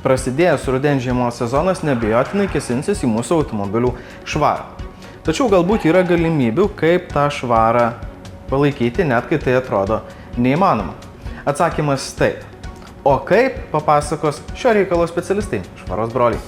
Prasidėjęs rudens žiemos sezonas neabejotinai kėsinsis į mūsų automobilių švarą. Tačiau galbūt yra galimybių, kaip tą švarą palaikyti, net kai tai atrodo neįmanoma. Atsakymas taip. O kaip, papasakos šio reikalo specialistai, švaros broliai.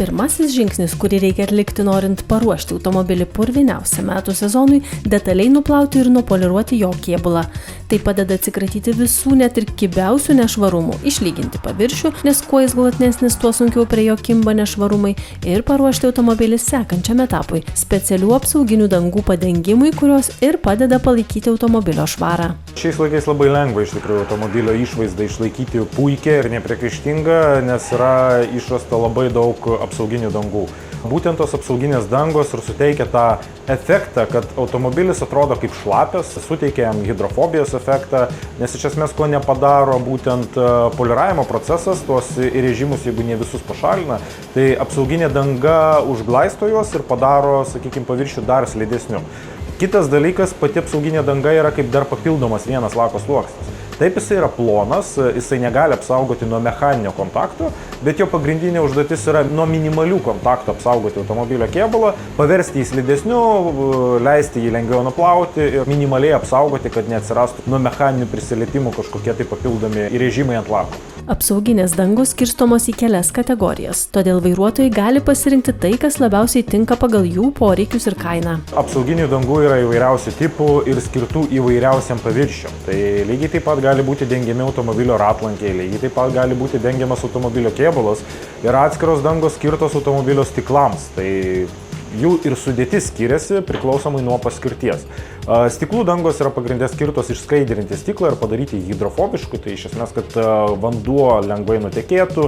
Pirmasis žingsnis, kurį reikia atlikti norint paruošti automobilį purviniausiam metų sezonui, detaliai nuplauti ir nupoliruoti jo kėbulą. Tai padeda atsikratyti visų net ir kibiausių nešvarumų, išlyginti paviršių, nes kuo jis glatnesnis, tuo sunkiau prie jo kimba nešvarumai ir paruošti automobilį sekančiam etapui – specialių apsauginių dangų padengimui, kurios ir padeda palaikyti automobilio švarą. Šiais laikais labai lengva iš tikrųjų automobilio išvaizdą išlaikyti puikiai ir nepriekaištingą, nes yra išrasta labai daug apsauginių dangų. Būtent tos apsauginės dangos ir suteikia tą efektą, kad automobilis atrodo kaip šlapias, suteikia jam hidrofobijos efektą, nes iš esmės ko nepadaro būtent poliravimo procesas, tuos įrėžimus, jeigu ne visus pašalina, tai apsauginė danga užglaisto juos ir padaro, sakykime, paviršių dar slidesniu. Kitas dalykas, pati apsauginė danga yra kaip dar papildomas vienas lako sluoksnis. Taip, jisai yra plonas, jisai negali apsaugoti nuo mechaninio kontakto, bet jo pagrindinė užduotis yra nuo minimalių kontaktų apsaugoti automobilio kėbulą, paversti jį slidesniu, leisti jį lengviau nuplauti ir minimaliai apsaugoti, kad neatsirastų nuo mechaninių prisilietimų kažkokie tai papildomi įrėžimai ant lako. Apsauginės dangos skirstomos į kelias kategorijas, todėl vairuotojai gali pasirinkti tai, kas labiausiai tinka pagal jų poreikius ir kainą. Apsauginių dangų yra įvairiausių tipų ir skirtų įvairiausiam paviršiam. Tai lygiai taip pat gali būti dengiami automobilio ratlankiai, lygiai taip pat gali būti dengiamas automobilio kėbulas ir atskiros dangos skirtos automobilio stiklams. Tai jų ir sudėtis skiriasi priklausomai nuo paskirties. Stiklų dangos yra pagrindė skirtos išskaidrinti stiklą ir padaryti hidrofobišku, tai iš esmės, kad vanduo lengvai nutekėtų,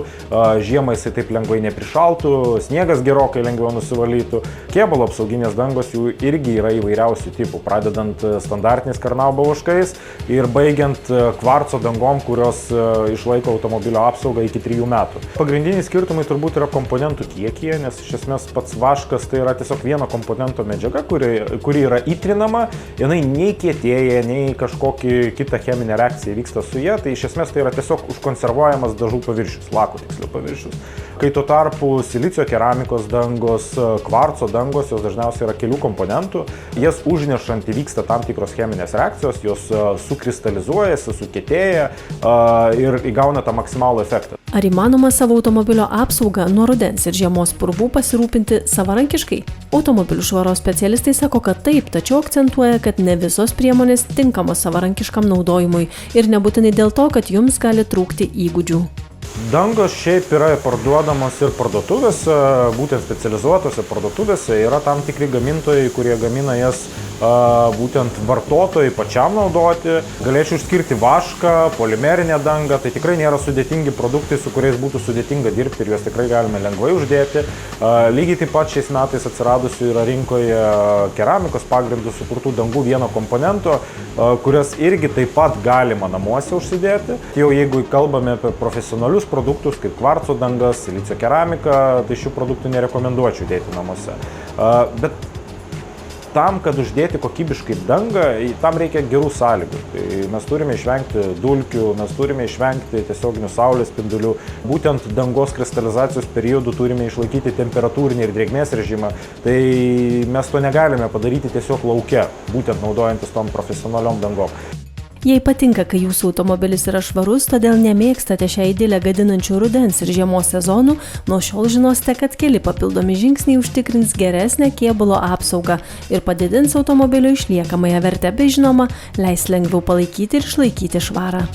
žiemą jisai taip lengvai neprišaltų, sniegas gerokai lengviau nusivalytų. Kėbulo apsauginės dangos jų irgi yra įvairiausių tipų, pradedant standartiniais karnaubo vaškais ir baigiant kvarco dangom, kurios išlaiko automobilio apsaugą iki 3 metų. Pagrindiniai skirtumai turbūt yra komponentų kiekyje, nes iš esmės pats vaškas tai yra tiesiog vieno komponento medžiaga, kuri yra įtrinama. Jinai nei kietėja, nei kažkokia kita cheminė reakcija vyksta su ja, tai iš esmės tai yra tiesiog užkonservuojamas dažų paviršius, lakų tiksliau paviršius. Kai tuo tarpu silicio keramikos dangos, kvarco dangos, jos dažniausiai yra kelių komponentų, jas užnešant įvyksta tam tikros cheminės reakcijos, jos sukristalizuojasi, sukietėja ir įgauna tą maksimalų efektą. Ar įmanoma savo automobilio apsaugą nuo rudens ir žiemos purvų pasirūpinti savarankiškai? Automobilių švaros specialistai sako, kad taip, tačiau akcentuoja, kad ne visos priemonės tinkamos savarankiškam naudojimui ir nebūtinai dėl to, kad jums gali trūkti įgūdžių. Dangos šiaip yra parduodamos ir parduotuvėse, būtent specializuotose parduotuvėse yra tam tikri gamintojai, kurie gamina jas būtent vartotojai pačiam naudoti. Galėčiau išskirti vašką, polimerinę dangą, tai tikrai nėra sudėtingi produktai, su kuriais būtų sudėtinga dirbti ir juos tikrai galime lengvai uždėti. Lygiai taip pat šiais metais atsiradusių yra rinkoje keramikos pagrindų sukurtų dangų vieno komponento, kurias irgi taip pat galima namuose užsidėti. Jau jeigu kalbame apie profesionalius produktus, kaip kvarco dangas, silicio keramika, tai šių produktų nerekomenduočiau dėti namuose. Bet tam, kad uždėti kokybiškai dangą, tam reikia gerų sąlygų. Tai mes turime išvengti dulkių, mes turime išvengti tiesioginių saulės spindulių. Būtent dangos kristalizacijos periodu turime išlaikyti temperatūrinį ir drėgmės režimą. Tai mes to negalime padaryti tiesiog lauke, būtent naudojantis tom profesionaliom dangom. Jei patinka, kai jūsų automobilis yra švarus, todėl nemėgstate šią idilę gadinančių rudens ir žiemos sezonų, nuo šiol žinosite, kad keli papildomi žingsniai užtikrins geresnę kėbulo apsaugą ir padidins automobilio išliekamąją vertę bei žinoma, leis lengviau palaikyti ir išlaikyti švarą.